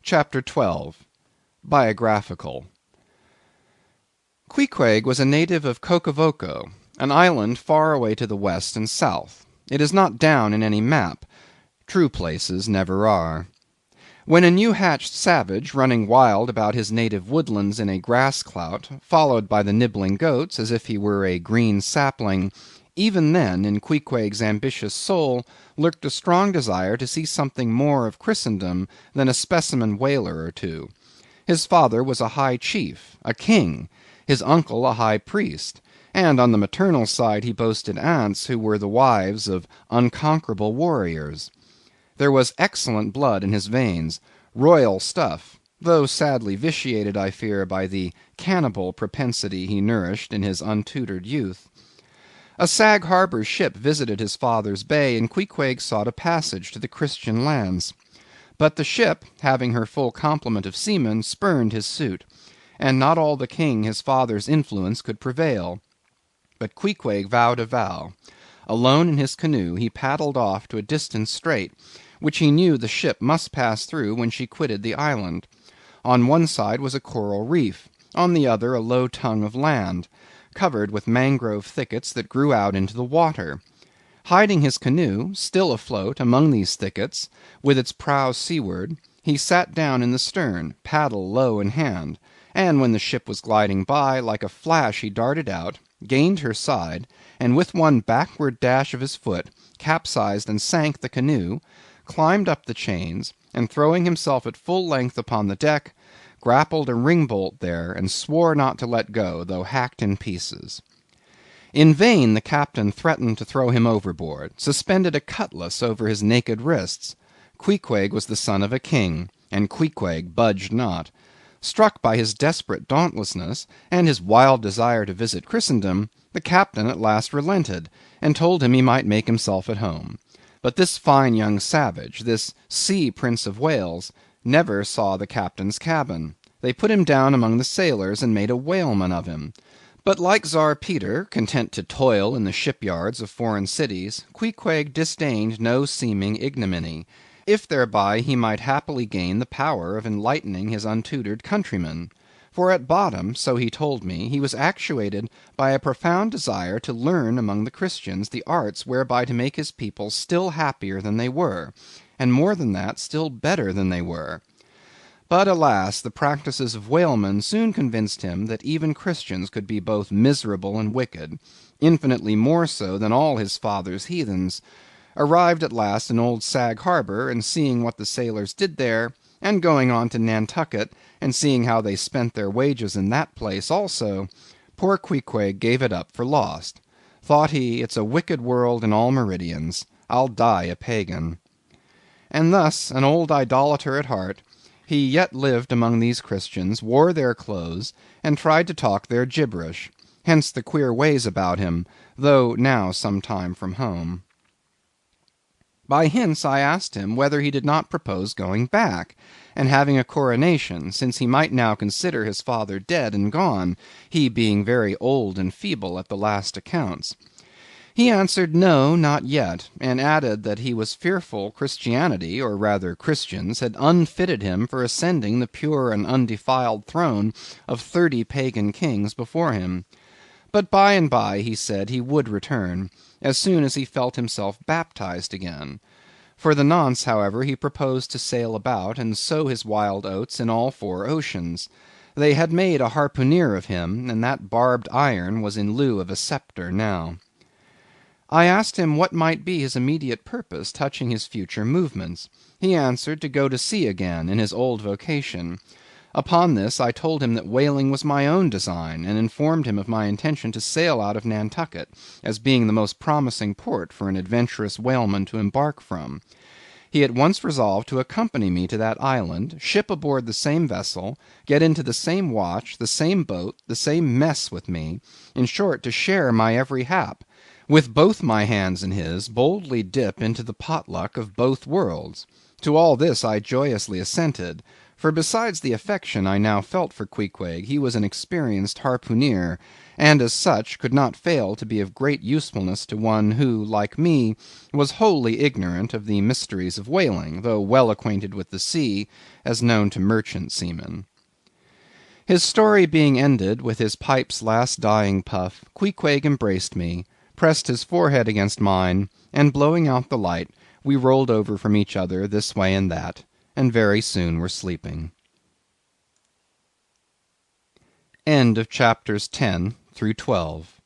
Chapter 12 Biographical Queequeg was a native of Cocavoco, an island far away to the west and south. It is not down in any map. True places never are. When a new-hatched savage, running wild about his native woodlands in a grass-clout, followed by the nibbling goats as if he were a green sapling, even then in Queequeg's ambitious soul lurked a strong desire to see something more of Christendom than a specimen whaler or two. His father was a high chief, a king, his uncle a high priest, and on the maternal side he boasted aunts who were the wives of unconquerable warriors. There was excellent blood in his veins, royal stuff, though sadly vitiated, I fear, by the cannibal propensity he nourished in his untutored youth. A Sag Harbor ship visited his father's bay, and Queequeg sought a passage to the Christian lands. But the ship, having her full complement of seamen, spurned his suit, and not all the king his father's influence could prevail. But Queequeg vowed a vow. Alone in his canoe he paddled off to a distant strait, which he knew the ship must pass through when she quitted the island. On one side was a coral reef, on the other a low tongue of land, covered with mangrove thickets that grew out into the water. Hiding his canoe, still afloat among these thickets, with its prow seaward, he sat down in the stern, paddle low in hand, and when the ship was gliding by, like a flash he darted out, gained her side, and with one backward dash of his foot, capsized and sank the canoe, climbed up the chains, and throwing himself at full length upon the deck, grappled a ringbolt there, and swore not to let go, though hacked in pieces. In vain the captain threatened to throw him overboard, suspended a cutlass over his naked wrists. Queequeg was the son of a king, and Queequeg budged not. Struck by his desperate dauntlessness, and his wild desire to visit Christendom, the captain at last relented, and told him he might make himself at home. But this fine young savage, this sea Prince of Wales, never saw the captain's cabin. They put him down among the sailors, and made a whaleman of him. But like Czar Peter, content to toil in the shipyards of foreign cities, Queequeg disdained no seeming ignominy, if thereby he might happily gain the power of enlightening his untutored countrymen. For at bottom, so he told me, he was actuated by a profound desire to learn among the Christians the arts whereby to make his people still happier than they were, and more than that, still better than they were. But alas, the practices of whalemen soon convinced him that even Christians could be both miserable and wicked, infinitely more so than all his father's heathens. Arrived at last in old Sag Harbor, and seeing what the sailors did there, and going on to Nantucket, and seeing how they spent their wages in that place also, poor Queequeg gave it up for lost. Thought he, it's a wicked world in all meridians. I'll die a pagan. And thus, an old idolater at heart, he yet lived among these Christians, wore their clothes, and tried to talk their gibberish. Hence the queer ways about him, though now some time from home. By hints I asked him whether he did not propose going back, and having a coronation, since he might now consider his father dead and gone, he being very old and feeble at the last accounts. He answered no, not yet, and added that he was fearful Christianity, or rather Christians, had unfitted him for ascending the pure and undefiled throne of 30 pagan kings before him. But by and by, he said, he would return, as soon as he felt himself baptized again. For the nonce, however, he proposed to sail about, and sow his wild oats in all 4 oceans. They had made a harpooneer of him, and that barbed iron was in lieu of a sceptre now. I asked him what might be his immediate purpose touching his future movements. He answered to go to sea again, in his old vocation. Upon this, I told him that whaling was my own design, and informed him of my intention to sail out of Nantucket, as being the most promising port for an adventurous whaleman to embark from. He at once resolved to accompany me to that island, ship aboard the same vessel, get into the same watch, the same boat, the same mess with me, in short, to share my every hap, with both my hands in his, boldly dip into the potluck of both worlds. To all this I joyously assented, For besides the affection I now felt for Queequeg, he was an experienced harpooneer, and as such could not fail to be of great usefulness to one who, like me, was wholly ignorant of the mysteries of whaling, though well acquainted with the sea, as known to merchant seamen. His story being ended with his pipe's last dying puff, Queequeg embraced me, pressed his forehead against mine, and blowing out the light, we rolled over from each other this way and that, and very soon were sleeping. End of chapters 10 through 12.